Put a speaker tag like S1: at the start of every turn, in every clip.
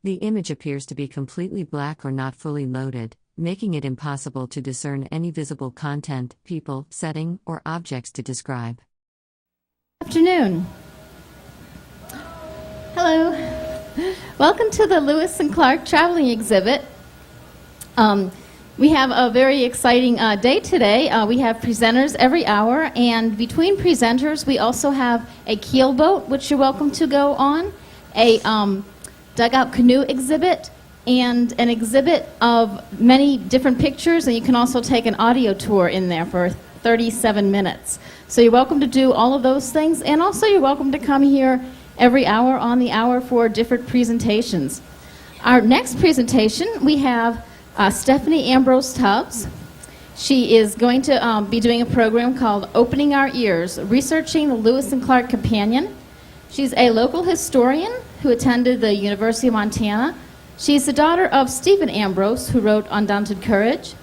S1: The image appears to be completely black or not fully loaded, making it impossible to discern any visible content, people, setting, or objects to describe.
S2: Afternoon. Hello. Welcome to the Lewis and Clark traveling exhibit. We have a very exciting day today. We have presenters every hour, and between presenters we also have a keel boat, which you're welcome to go on, a dugout canoe exhibit, and an exhibit of many different pictures, and you can also take an audio tour in there for 37 minutes. So you're welcome to do all of those things, and also you're welcome to come here every hour on the hour for different presentations. Our next presentation, we have Stephanie Ambrose Tubbs. She is going to be doing a program called Opening Our Ears, Researching the Lewis and Clark Companion. She's a local historian who attended the University of Montana. She's the daughter of Stephen Ambrose, who wrote Undaunted Courage.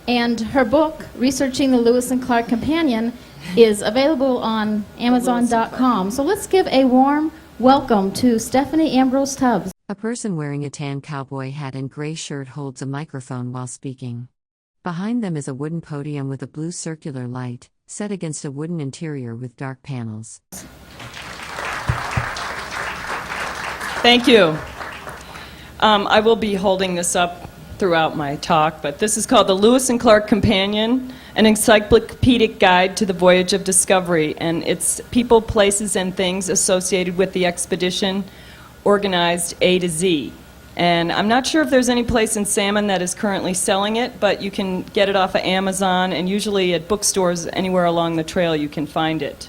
S2: And her book, Researching the Lewis and Clark Companion, is available on Amazon.com. So let's give a warm welcome to Stephanie Ambrose Tubbs.
S1: A person wearing a tan cowboy hat and gray shirt holds a microphone while speaking. Behind them is a wooden podium with a blue circular light, set against a wooden interior with dark panels.
S3: Thank you. I will be holding this up throughout my talk, but this is called the Lewis and Clark Companion, an encyclopedic guide to the voyage of discovery, and it's people, places, and things associated with the expedition, organized A to Z. And I'm not sure if there's any place in Salmon that is currently selling it, but you can get it off of Amazon, and usually at bookstores anywhere along the trail you can find it.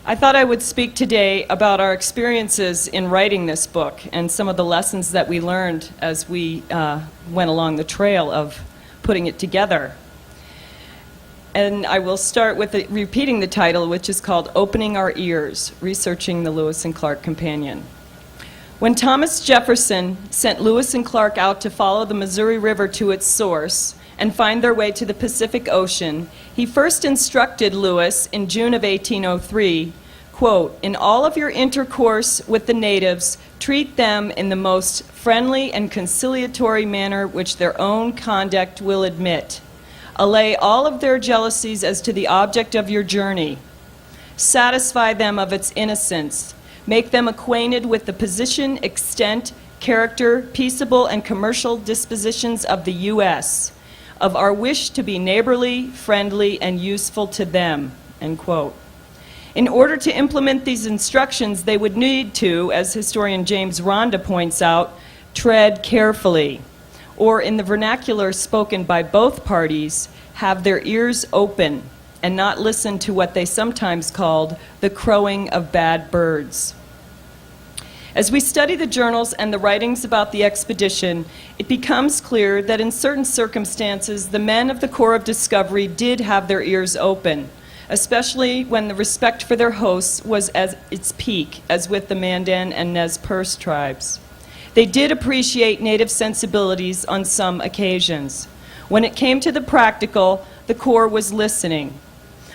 S3: I thought I would speak today about our experiences in writing this book and some of the lessons that we learned as we went along the trail of putting it together. And I will start with repeating the title, which is called Opening Our Ears, Researching the Lewis and Clark Companion. When Thomas Jefferson sent Lewis and Clark out to follow the Missouri River to its source and find their way to the Pacific Ocean, he first instructed Lewis in June of 1803, quote, "In all of your intercourse with the natives, treat them in the most friendly and conciliatory manner which their own conduct will admit. Allay all of their jealousies as to the object of your journey. Satisfy them of its innocence. Make them acquainted with the position, extent, character, peaceable, and commercial dispositions of the U.S., of our wish to be neighborly, friendly, and useful to them," end quote. In order to implement these instructions, they would need to, as historian James Ronda points out, tread carefully, or in the vernacular spoken by both parties, have their ears open and not listen to what they sometimes called the crowing of bad birds. As we study the journals and the writings about the expedition, it becomes clear that in certain circumstances, the men of the Corps of Discovery did have their ears open, especially when the respect for their hosts was at its peak, as with the Mandan and Nez Perce tribes. They did appreciate native sensibilities on some occasions. When it came to the practical, the Corps was listening.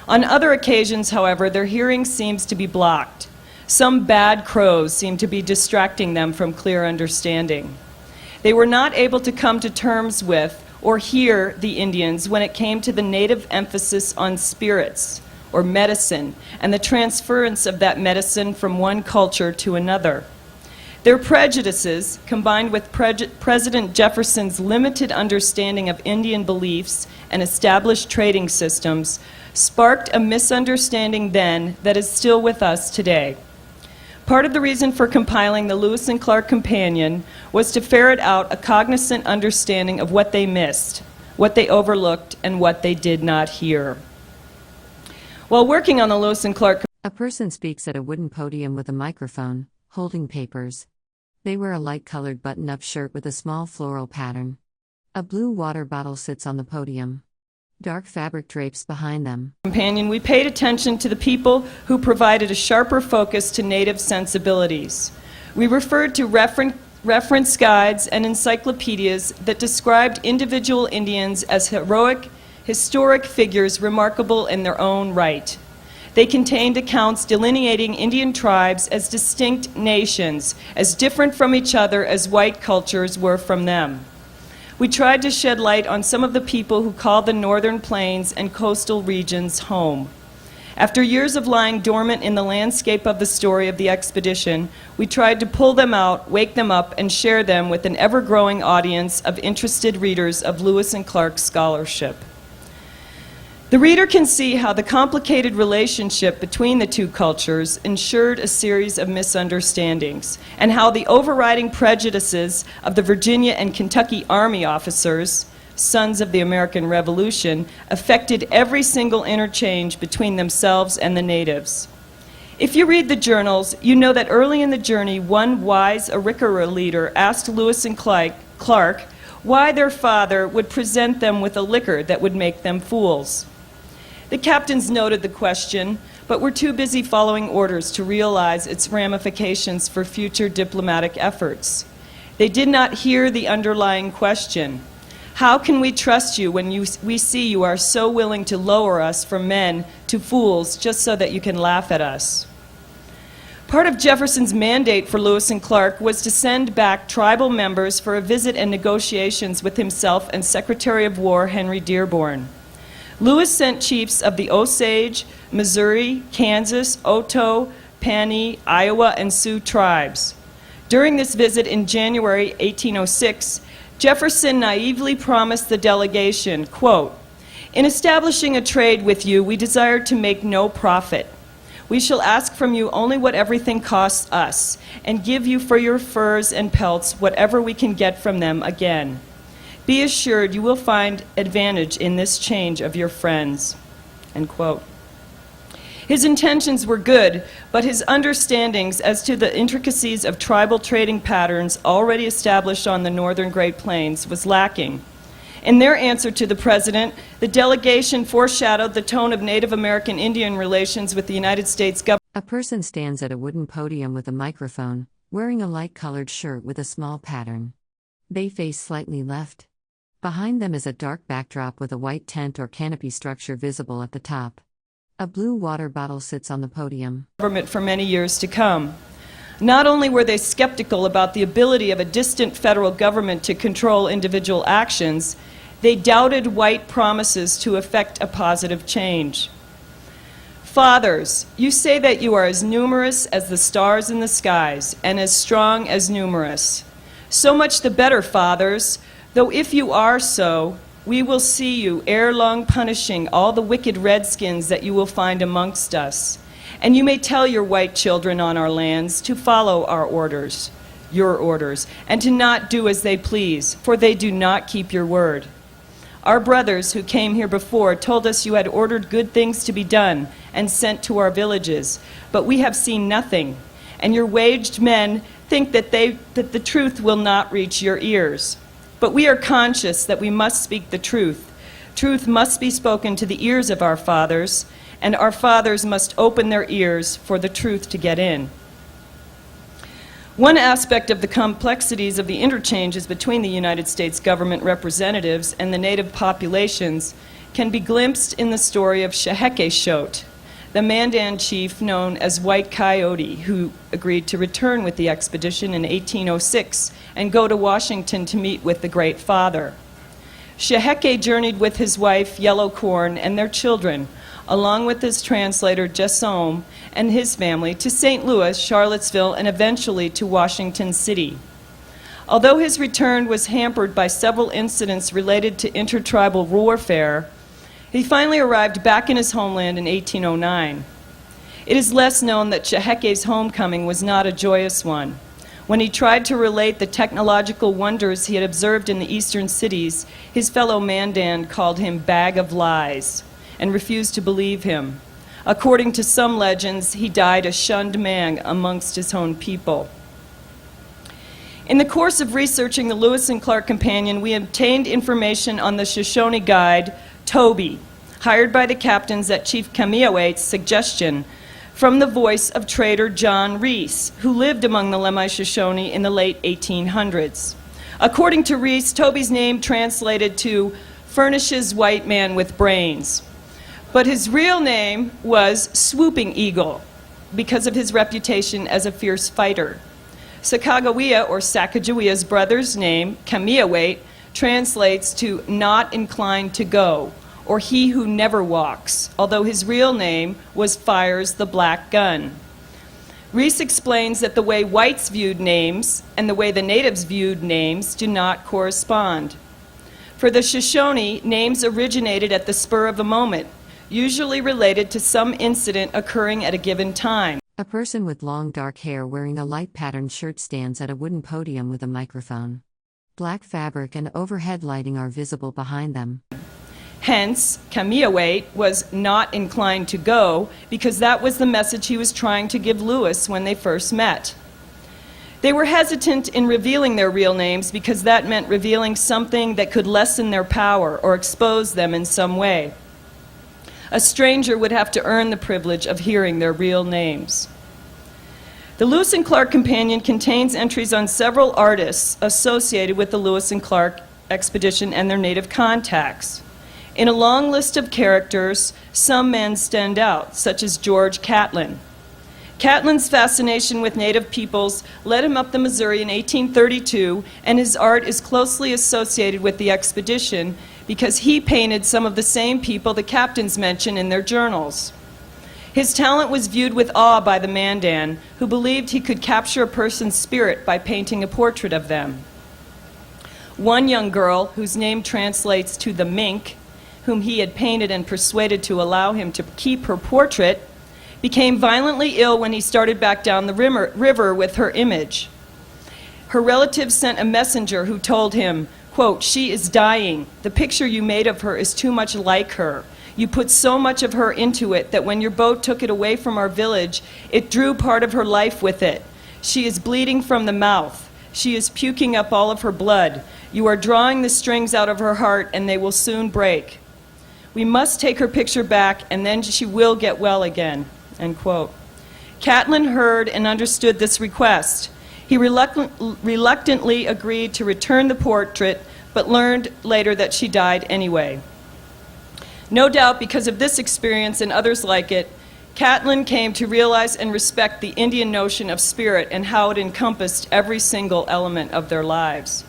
S3: On other occasions, however, their hearing seems to be blocked. Some bad crows seem to be distracting them from clear understanding. They were not able to come to terms with or hear the Indians when it came to the native emphasis on spirits or medicine and the transference of that medicine from one culture to another. Their prejudices, combined with President Jefferson's limited understanding of Indian beliefs and established trading systems, sparked a misunderstanding then that is still with us today. Part of the reason for compiling the Lewis and Clark Companion was to ferret out a cognizant understanding of what they missed, what they overlooked, and what they did not hear. While working on the Lewis and Clark,
S1: A person speaks at a wooden podium with a microphone, holding papers. They wear a light-colored button-up shirt with a small floral pattern. A blue water bottle sits on the podium. Dark fabric drapes behind them.
S3: Companion, we paid attention to the people who provided a sharper focus to native sensibilities. We referred to reference guides and encyclopedias that described individual Indians as heroic, historic figures remarkable in their own right. They contained accounts delineating Indian tribes as distinct nations, as different from each other as white cultures were from them. We tried to shed light on some of the people who called the northern plains and coastal regions home. After years of lying dormant in the landscape of the story of the expedition, we tried to pull them out, wake them up, and share them with an ever-growing audience of interested readers of Lewis and Clark's scholarship. The reader can see how the complicated relationship between the two cultures ensured a series of misunderstandings, and how the overriding prejudices of the Virginia and Kentucky Army officers, sons of the American Revolution, affected every single interchange between themselves and the natives. If you read the journals, you know that early in the journey, one wise Arikara leader asked Lewis and Clark why their father would present them with a liquor that would make them fools. The captains noted the question, but were too busy following orders to realize its ramifications for future diplomatic efforts. They did not hear the underlying question: how can we trust you when we see you are so willing to lower us from men to fools just so that you can laugh at us? Part of Jefferson's mandate for Lewis and Clark was to send back tribal members for a visit and negotiations with himself and Secretary of War Henry Dearborn. Lewis sent chiefs of the Osage, Missouri, Kansas, Oto, Pawnee, Iowa, and Sioux tribes. During this visit in January 1806, Jefferson naively promised the delegation, quote, "In establishing a trade with you, we desire to make no profit. We shall ask from you only what everything costs us, and give you for your furs and pelts whatever we can get from them again. Be assured you will find advantage in this change of your friends." End quote. His intentions were good, but his understandings as to the intricacies of tribal trading patterns already established on the northern Great Plains was lacking. In their answer to the President, the delegation foreshadowed the tone of Native American Indian relations with the United States government.
S1: A person stands at a wooden podium with a microphone, wearing a light-colored shirt with a small pattern. They face slightly left. Behind them is a dark backdrop with a white tent or canopy structure visible at the top. A blue water bottle sits on the podium.
S3: Government for many years to come. Not only were they skeptical about the ability of a distant federal government to control individual actions, they doubted white promises to effect a positive change. Fathers, you say that you are as numerous as the stars in the skies, and as strong as numerous. So much the better, fathers, though if you are so, we will see you ere long punishing all the wicked redskins that you will find amongst us. And you may tell your white children on our lands to follow our orders, your orders, and to not do as they please, for they do not keep your word. Our brothers who came here before told us you had ordered good things to be done and sent to our villages, but we have seen nothing, and your waged men think that the truth will not reach your ears. But we are conscious that we must speak the truth. Truth must be spoken to the ears of our fathers, and our fathers must open their ears for the truth to get in. One aspect of the complexities of the interchanges between the United States government representatives and the native populations can be glimpsed in the story of Shehekeshot, the Mandan chief known as White Coyote, who agreed to return with the expedition in 1806 and go to Washington to meet with the Great Father. Sheheke journeyed with his wife, Yellow Corn, and their children, along with his translator, Jessom, and his family, to St. Louis, Charlottesville, and eventually to Washington City. Although his return was hampered by several incidents related to intertribal warfare, he finally arrived back in his homeland in 1809. It is less known that Sheheke's homecoming was not a joyous one. When he tried to relate the technological wonders he had observed in the eastern cities, his fellow Mandan called him "bag of lies" and refused to believe him. According to some legends, he died a shunned man amongst his own people. In the course of researching the Lewis and Clark Companion, we obtained information on the Shoshone guide, Toby, hired by the captains at Chief Kamiaway's suggestion, from the voice of trader John Reese, who lived among the Lemhi Shoshone in the late 1800s. According to Reese, Toby's name translated to "furnishes white man with brains." But his real name was Swooping Eagle because of his reputation as a fierce fighter. Sacagawea, or Sacagawea's brother's name, Kamiawait, translates to not inclined to go, or he who never walks, although his real name was Fires the Black Gun. Reese explains that the way whites viewed names and the way the natives viewed names do not correspond. For the Shoshone, names originated at the spur of the moment, usually related to some incident occurring at a given time.
S1: A person with long dark hair wearing a light patterned shirt stands at a wooden podium with a microphone. Black fabric and overhead lighting are visible behind them.
S3: Hence, Kamiawait was not inclined to go because that was the message he was trying to give Lewis when they first met. They were hesitant in revealing their real names because that meant revealing something that could lessen their power or expose them in some way. A stranger would have to earn the privilege of hearing their real names. The Lewis and Clark Companion contains entries on several artists associated with the Lewis and Clark expedition and their native contacts. In a long list of characters, some men stand out, such as George Catlin. Catlin's fascination with native peoples led him up the Missouri in 1832, and his art is closely associated with the expedition because he painted some of the same people the captains mention in their journals. His talent was viewed with awe by the Mandan, who believed he could capture a person's spirit by painting a portrait of them. One young girl, whose name translates to the mink, whom he had painted and persuaded to allow him to keep her portrait, became violently ill when he started back down the river with her image. Her relatives sent a messenger who told him, quote, "She is dying. The picture you made of her is too much like her. You put so much of her into it that when your boat took it away from our village, it drew part of her life with it. She is bleeding from the mouth. She is puking up all of her blood. You are drawing the strings out of her heart and they will soon break. We must take her picture back and then she will get well again." End quote. Catlin heard and understood this request. He reluctantly agreed to return the portrait, but learned later that she died anyway. No doubt because of this experience and others like it, Catlin came to realize and respect the Indian notion of spirit and how it encompassed every single element of their lives.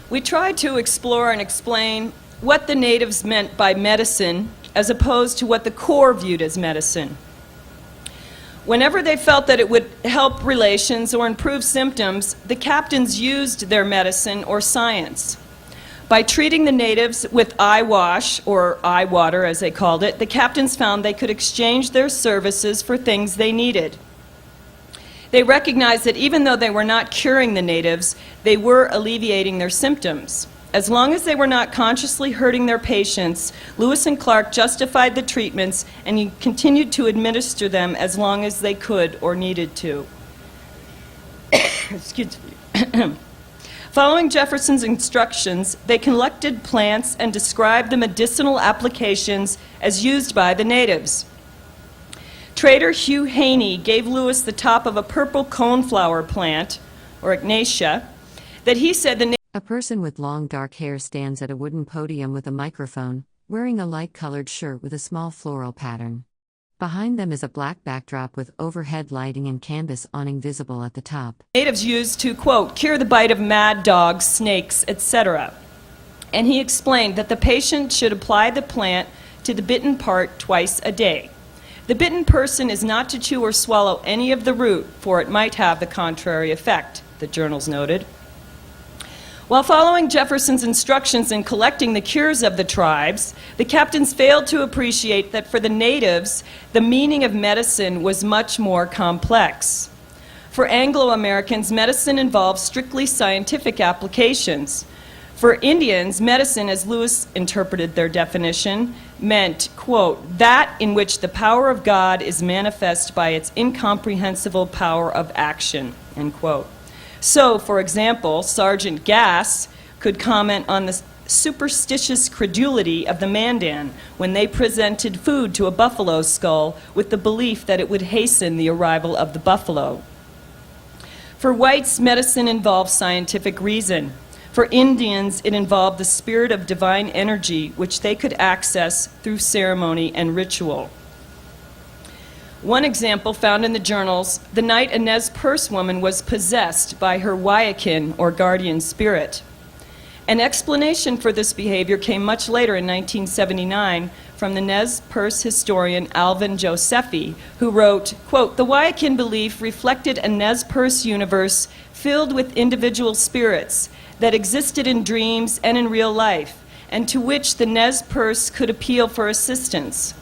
S3: We tried to explore and explain what the natives meant by medicine as opposed to what the Corps viewed as medicine. Whenever they felt that it would help relations or improve symptoms, the captains used their medicine or science. By treating the natives with eye wash, or eye water as they called it, the captains found they could exchange their services for things they needed. They recognized that even though they were not curing the natives, they were alleviating their symptoms. As long as they were not consciously hurting their patients, Lewis and Clark justified the treatments and continued to administer them as long as they could or needed to. Excuse me. Following Jefferson's instructions, they collected plants and described the medicinal applications as used by the natives. Trader Hugh Haney gave Lewis the top of a purple coneflower plant, or ignatia, that he said the
S1: A person with long dark hair stands at a wooden podium with a microphone, wearing a light-colored shirt with a small floral pattern. Behind them is a black backdrop with overhead lighting and canvas awning visible at the top.
S3: Natives used to, quote, cure the bite of mad dogs, snakes, etc. And he explained that the patient should apply the plant to the bitten part twice a day. The bitten person is not to chew or swallow any of the root, for it might have the contrary effect, the journals noted. While following Jefferson's instructions in collecting the cures of the tribes, the captains failed to appreciate that for the natives, the meaning of medicine was much more complex. For Anglo-Americans, medicine involved strictly scientific applications. For Indians, medicine, as Lewis interpreted their definition, meant, quote, that in which the power of God is manifest by its incomprehensible power of action, end quote. So, for example, Sergeant Gass could comment on the superstitious credulity of the Mandan when they presented food to a buffalo skull with the belief that it would hasten the arrival of the buffalo. For whites, medicine involves scientific reason. For Indians, it involved the spirit of divine energy, which they could access through ceremony and ritual. One example found in the journals, the night a Nez Perce woman was possessed by her Wayakin, or guardian spirit. An explanation for this behavior came much later in 1979 from the Nez Perce historian Alvin Josephi, who wrote, quote, "The Wayakin belief reflected a Nez Perce universe filled with individual spirits that existed in dreams and in real life, and to which the Nez Perce could appeal for assistance.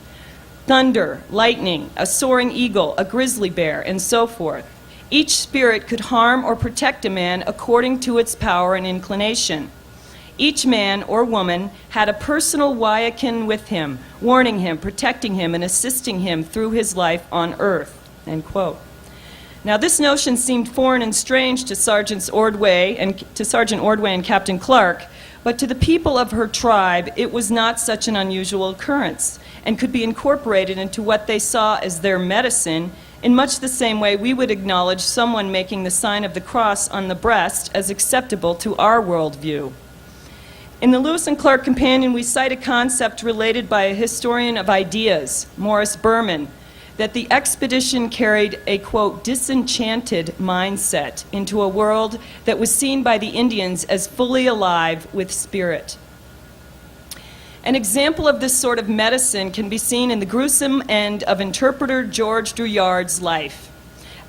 S3: Thunder, lightning, a soaring eagle, a grizzly bear, and so forth. Each spirit could harm or protect a man according to its power and inclination. Each man or woman had a personal Wayakin with him, warning him, protecting him, and assisting him through his life on earth." End quote. Now, this notion seemed foreign and strange to Sergeant Ordway and Captain Clark, but to the people of her tribe, it was not such an unusual occurrence and could be incorporated into what they saw as their medicine in much the same way we would acknowledge someone making the sign of the cross on the breast as acceptable to our worldview. In the Lewis and Clark Companion, we cite a concept related by a historian of ideas, Morris Berman, that the expedition carried a, quote, disenchanted mindset into a world that was seen by the Indians as fully alive with spirit. An example of this sort of medicine can be seen in the gruesome end of interpreter George Drouillard's life.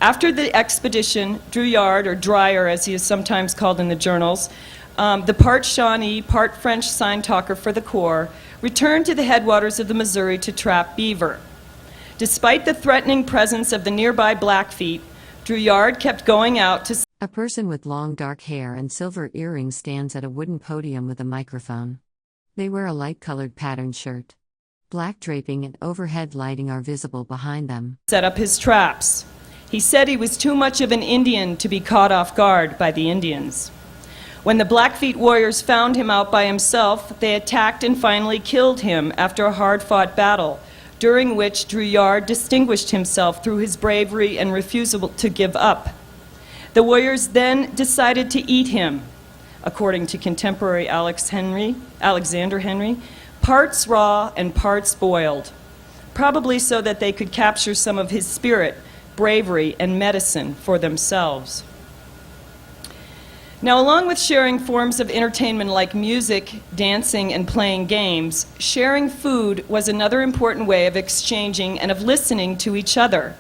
S3: After the expedition, Drouillard, or Dreyer as he is sometimes called in the journals, the part Shawnee, part French sign talker for the Corps, returned to the headwaters of the Missouri to trap beaver. Despite the threatening presence of the nearby Blackfeet, Drouillard kept going out to...
S1: A person with long dark hair and silver earrings stands at a wooden podium with a microphone. They wear a light-colored patterned shirt. Black draping and overhead lighting are visible behind them.
S3: ...set up his traps. He said he was too much of an Indian to be caught off guard by the Indians. When the Blackfeet warriors found him out by himself, they attacked and finally killed him after a hard-fought battle, during which Drouillard distinguished himself through his bravery and refusal to give up. The warriors then decided to eat him, according to contemporary Alexander Henry, parts raw and parts boiled, probably so that they could capture some of his spirit, bravery, and medicine for themselves. Now, along with sharing forms of entertainment like music, dancing, and playing games, sharing food was another important way of exchanging and of listening to each other.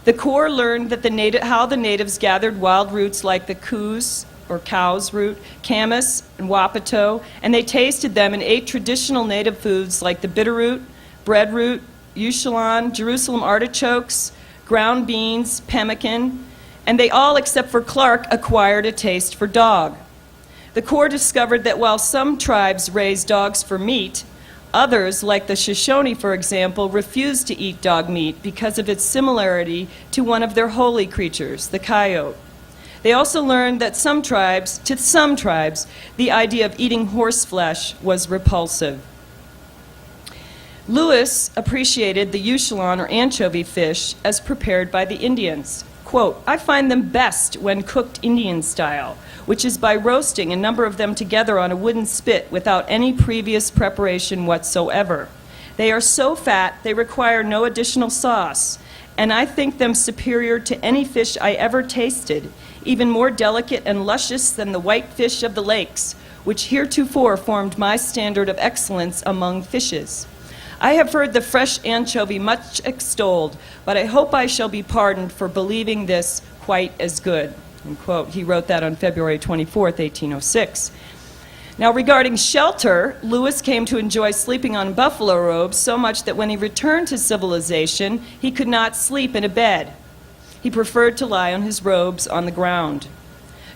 S3: The Corps learned that how the natives gathered wild roots like the coos, or cow's root, camas, and wapato, and they tasted them and ate traditional native foods like the bitterroot, breadroot, yushilon, Jerusalem artichokes, ground beans, pemmican, and they all, except for Clark, acquired a taste for dog. The Corps discovered that while some tribes raised dogs for meat, others, like the Shoshone, for example, refused to eat dog meat because of its similarity to one of their holy creatures, the coyote. They also learned that to some tribes, the idea of eating horse flesh was repulsive. Lewis appreciated the yushilon, or anchovy fish, as prepared by the Indians. Quote, "I find them best when cooked Indian style, which is by roasting a number of them together on a wooden spit without any previous preparation whatsoever. They are so fat they require no additional sauce, and I think them superior to any fish I ever tasted, even more delicate and luscious than the white fish of the lakes, which heretofore formed my standard of excellence among fishes. I have heard the fresh anchovy much extolled, but I hope I shall be pardoned for believing this quite as good." End quote. He wrote that on February 24th, 1806. Now, regarding shelter, Lewis came to enjoy sleeping on buffalo robes so much that when he returned to civilization, he could not sleep in a bed. He preferred to lie on his robes on the ground.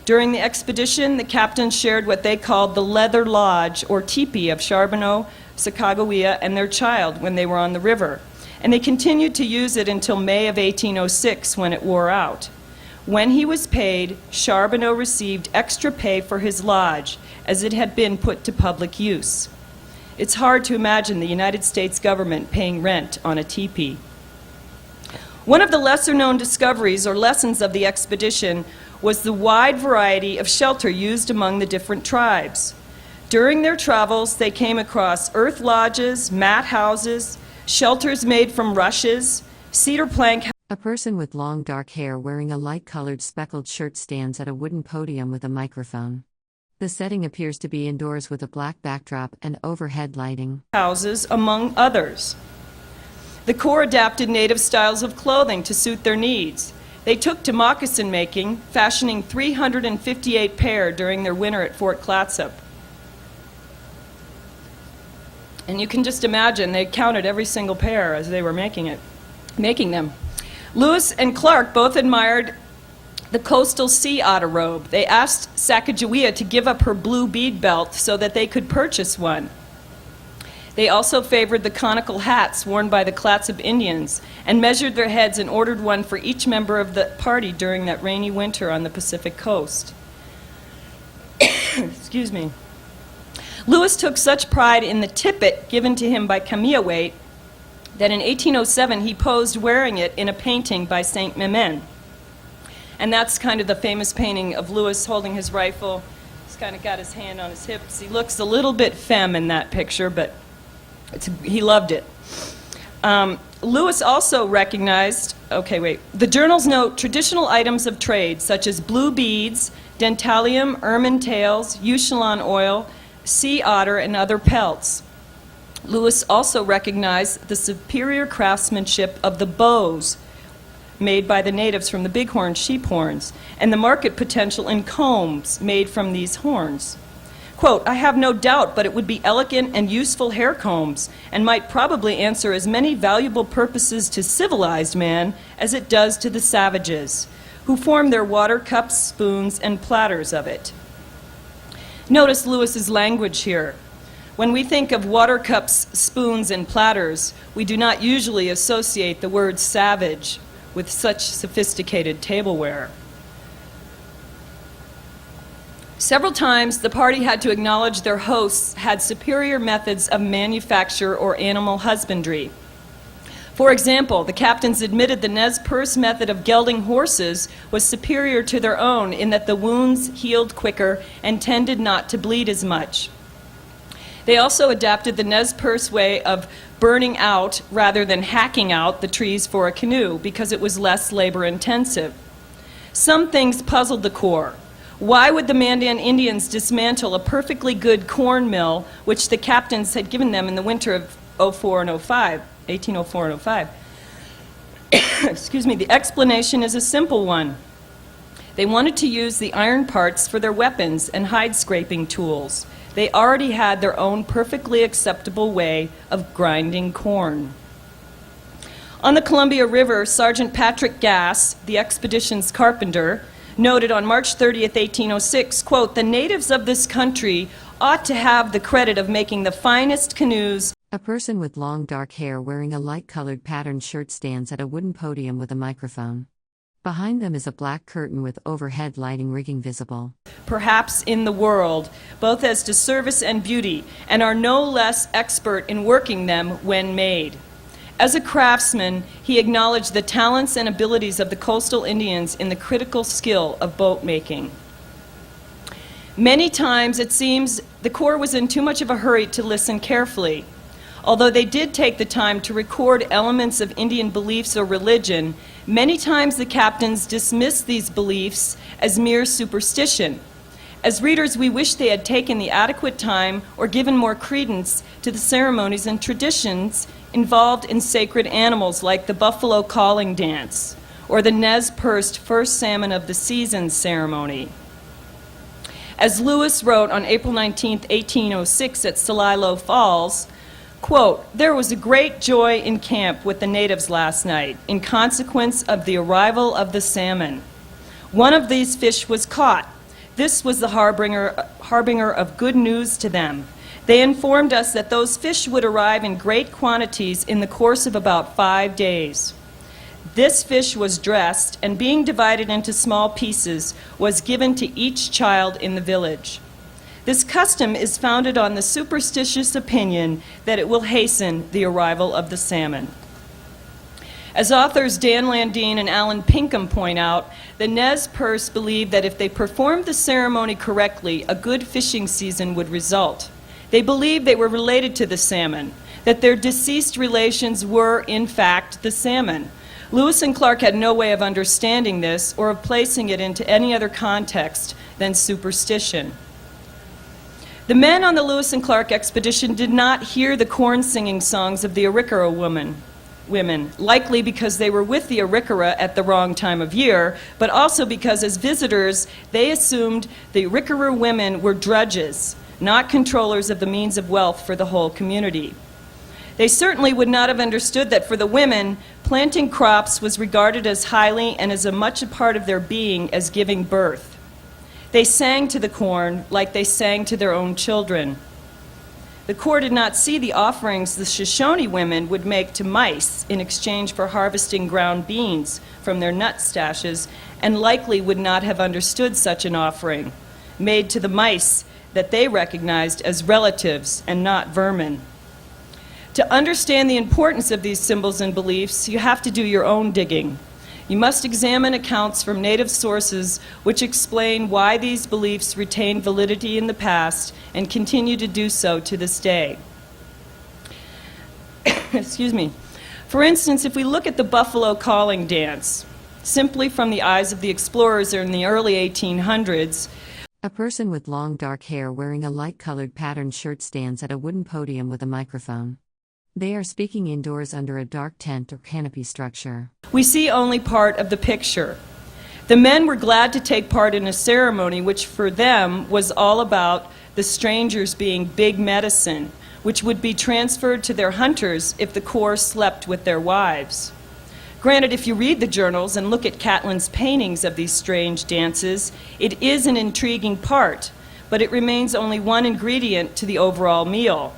S3: During the expedition, the captains shared what they called the leather lodge, or teepee, of Charbonneau, Sacagawea, and their child when they were on the river, and they continued to use it until May of 1806, when it wore out. When he was paid, Charbonneau received extra pay for his lodge, as it had been put to public use. It's hard to imagine the United States government paying rent on a teepee. One of the lesser-known discoveries or lessons of the expedition was the wide variety of shelter used among the different tribes. During their travels, they came across earth lodges, mat houses, shelters made from rushes, cedar plank.
S1: A person with long dark hair wearing a light-colored speckled shirt stands at a wooden podium with a microphone. The setting appears to be indoors with a black backdrop and overhead lighting.
S3: Houses, among others. The Corps adapted native styles of clothing to suit their needs. They took to moccasin making, fashioning 358 pair during their winter at Fort Clatsop. And you can just imagine, they counted every single pair as they were making them. Lewis and Clark both admired the coastal sea otter robe. They asked Sacagawea to give up her blue bead belt so that they could purchase one. They also favored the conical hats worn by the Clatsop Indians and measured their heads and ordered one for each member of the party during that rainy winter on the Pacific coast. Excuse me. Lewis took such pride in the tippet given to him by Cameahwait that in 1807 he posed wearing it in a painting by Saint Memmen. And that's kind of the famous painting of Lewis holding his rifle. He's kind of got his hand on his hips. He looks a little bit femme in that picture, but he loved it. Lewis also recognized, the journals note traditional items of trade such as blue beads, dentalium, ermine tails, euchalon oil, sea otter, and other pelts. Lewis also recognized the superior craftsmanship of the bows made by the natives from the bighorn sheep horns, and the market potential in combs made from these horns. Quote, I have no doubt, but it would be elegant and useful hair combs, and might probably answer as many valuable purposes to civilized man as it does to the savages, who form their water cups, spoons, and platters of it. Notice Lewis's language here. When we think of water cups, spoons, and platters, we do not usually associate the word savage with such sophisticated tableware. Several times, the party had to acknowledge their hosts had superior methods of manufacture or animal husbandry. For example, the captains admitted the Nez Perce method of gelding horses was superior to their own in that the wounds healed quicker and tended not to bleed as much. They also adapted the Nez Perce way of burning out rather than hacking out the trees for a canoe because it was less labor intensive. Some things puzzled the Corps. Why would the Mandan Indians dismantle a perfectly good corn mill which the captains had given them in the winter of 1804 and 05? Excuse me, the explanation is a simple one. They wanted to use the iron parts for their weapons and hide scraping tools. They already had their own perfectly acceptable way of grinding corn. On the Columbia River, Sergeant Patrick Gass, the expedition's carpenter, noted on March 30th, 1806, quote, the natives of this country ought to have the credit of making the finest canoes.
S1: A person with long dark hair wearing a light-colored patterned shirt stands at a wooden podium with a microphone. Behind them is a black curtain with overhead lighting rigging visible.
S3: Perhaps in the world, both as to service and beauty, and are no less expert in working them when made. As a craftsman, he acknowledged the talents and abilities of the coastal Indians in the critical skill of boat making. Many times, it seems, the Corps was in too much of a hurry to listen carefully. Although they did take the time to record elements of Indian beliefs or religion, many times the captains dismissed these beliefs as mere superstition. As readers, we wish they had taken the adequate time or given more credence to the ceremonies and traditions involved in sacred animals like the buffalo calling dance or the Nez Perce first salmon of the season ceremony. As Lewis wrote on April 19, 1806 at Celilo Falls, quote, there was a great joy in camp with the natives last night in consequence of the arrival of the salmon. One of these fish was caught. This was the harbinger of good news to them. They informed us that those fish would arrive in great quantities in the course of about 5 days. This fish was dressed and being divided into small pieces was given to each child in the village. This custom is founded on the superstitious opinion that it will hasten the arrival of the salmon. As authors Dan Landine and Alan Pinkham point out, the Nez Perce believed that if they performed the ceremony correctly, a good fishing season would result. They believed they were related to the salmon, that their deceased relations were, in fact, the salmon. Lewis and Clark had no way of understanding this or of placing it into any other context than superstition. The men on the Lewis and Clark expedition did not hear the corn-singing songs of the Arikara women, likely because they were with the Arikara at the wrong time of year, but also because as visitors, they assumed the Arikara women were drudges, not controllers of the means of wealth for the whole community. They certainly would not have understood that for the women, planting crops was regarded as highly and as much a part of their being as giving birth. They sang to the corn like they sang to their own children. The Corps did not see the offerings the Shoshone women would make to mice in exchange for harvesting ground beans from their nut stashes, and likely would not have understood such an offering, made to the mice that they recognized as relatives and not vermin. To understand the importance of these symbols and beliefs, you have to do your own digging. You must examine accounts from native sources which explain why these beliefs retained validity in the past and continue to do so to this day. Excuse me. For instance, if we look at the buffalo calling dance, simply from the eyes of the explorers in the early 1800s,
S1: a person with long dark hair wearing a light-colored patterned shirt stands at a wooden podium with a microphone. They are speaking indoors under a dark tent or canopy structure.
S3: We see only part of the picture. The men were glad to take part in a ceremony which for them was all about the strangers being big medicine, which would be transferred to their hunters if the Corps slept with their wives. Granted, if you read the journals and look at Catlin's paintings of these strange dances, it is an intriguing part, but it remains only one ingredient to the overall meal.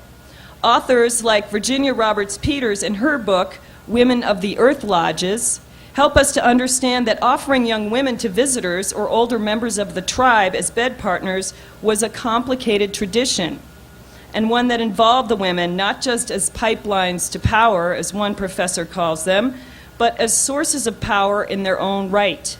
S3: Authors like Virginia Roberts Peters in her book, Women of the Earth Lodges, help us to understand that offering young women to visitors or older members of the tribe as bed partners was a complicated tradition, and one that involved the women not just as pipelines to power, as one professor calls them, but as sources of power in their own right.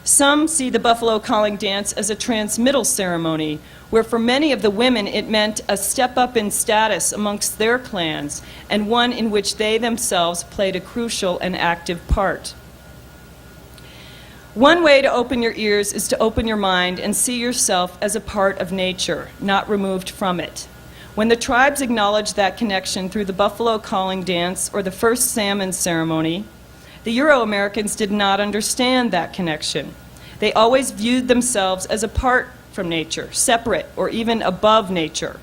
S3: Some see the buffalo calling dance as a transmittal ceremony, where for many of the women it meant a step up in status amongst their clans, and one in which they themselves played a crucial and active part. One way to open your ears is to open your mind and see yourself as a part of nature, not removed from it. When the tribes acknowledged that connection through the buffalo calling dance or the first salmon ceremony, the Euro-Americans did not understand that connection. They always viewed themselves as apart from nature, separate, or even above nature.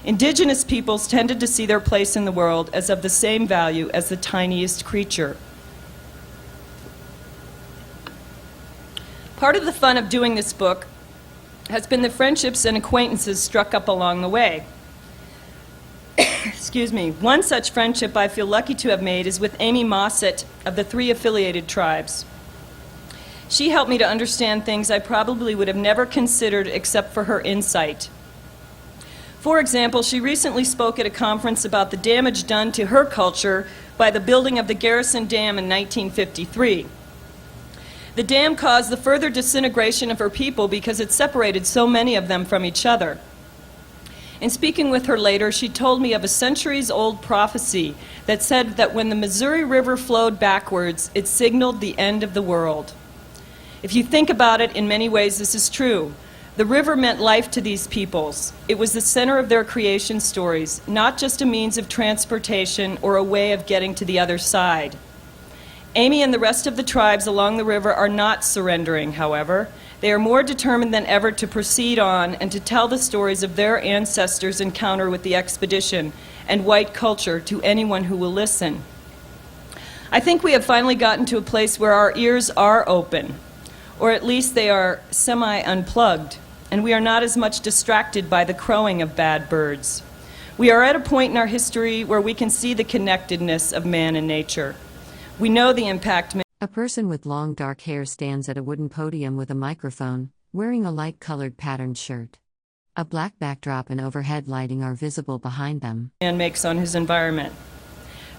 S3: Indigenous peoples tended to see their place in the world as of the same value as the tiniest creature. Part of the fun of doing this book has been the friendships and acquaintances struck up along the way. Excuse me. One such friendship I feel lucky to have made is with Amy Mossett of the 3 affiliated tribes. She helped me to understand things I probably would have never considered except for her insight. For example, she recently spoke at a conference about the damage done to her culture by the building of the Garrison Dam in 1953. The dam caused the further disintegration of her people because it separated so many of them from each other. In speaking with her later, she told me of a centuries-old prophecy that said that when the Missouri River flowed backwards, it signaled the end of the world. If you think about it, in many ways this is true. The river meant life to these peoples. It was the center of their creation stories, not just a means of transportation or a way of getting to the other side. Amy and the rest of the tribes along the river are not surrendering, however. They are more determined than ever to proceed on and to tell the stories of their ancestors' encounter with the expedition and white culture to anyone who will listen. I think we have finally gotten to a place where our ears are open, or at least they are semi-unplugged, and we are not as much distracted by the crowing of bad birds. We are at a point in our history where we can see the connectedness of man and nature. We know the impact.
S1: A person with long dark hair stands at a wooden podium with a microphone, wearing a light-colored patterned shirt. A black backdrop and overhead lighting are visible behind them.
S3: Man makes on his environment.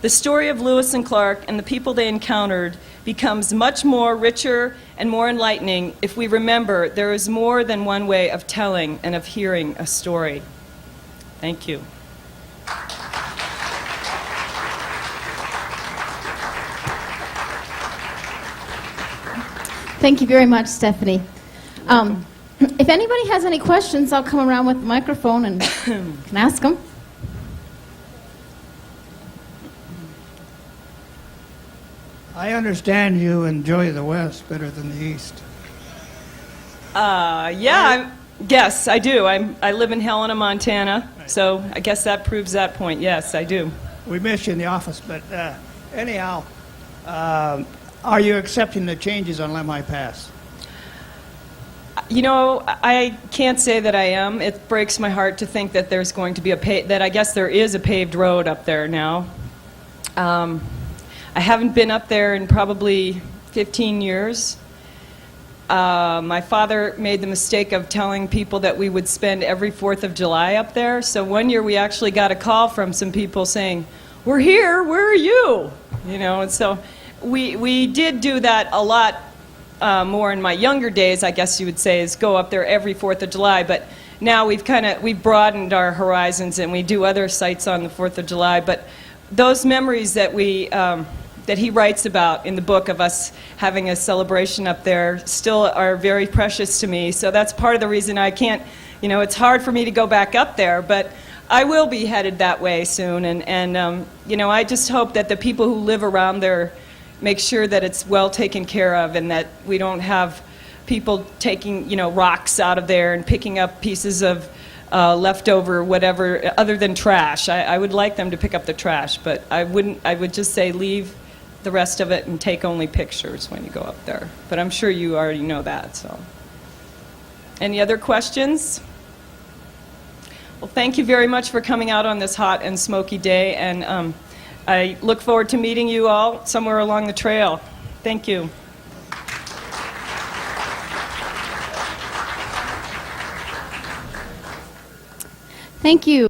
S3: The story of Lewis and Clark and the people they encountered becomes much more richer and more enlightening if we remember there is more than one way of telling and of hearing a story. Thank you.
S2: Thank you very much, Stephanie. If anybody has any questions, I'll come around with the microphone and can ask them.
S4: I understand you enjoy the West better than the East.
S3: Yes, I do. I live in Helena, Montana, so I guess that proves that point. Yes, I do.
S4: We miss you in the office, but anyhow, are you accepting the changes on Lemhi Pass?
S3: You know, I can't say that I am. It breaks my heart to think that there's going to be that I guess there is a paved road up there now. I haven't been up there in probably 15 years. My father made the mistake of telling people that we would spend every 4th of July up there. So one year we actually got a call from some people saying, "We're here, where are you?" You know, and so we did do that a lot more in my younger days, I guess you would say, is go up there every 4th of July. But now we've broadened our horizons and we do other sites on the 4th of July. But those memories that that he writes about in the book of us having a celebration up there still are very precious to me. So that's part of the reason I can't, you know, it's hard for me to go back up there, but I will be headed that way soon. And you know, I just hope that the people who live around there make sure that it's well taken care of and that we don't have people taking, you know, rocks out of there and picking up pieces of leftover whatever other than trash. I would like them to pick up the trash, but I would just say leave the rest of it and take only pictures when you go up there. But I'm sure you already know that. So, any other questions? Well, thank you very much for coming out on this hot and smoky day, and I look forward to meeting you all somewhere along the trail. Thank you.
S2: Thank you.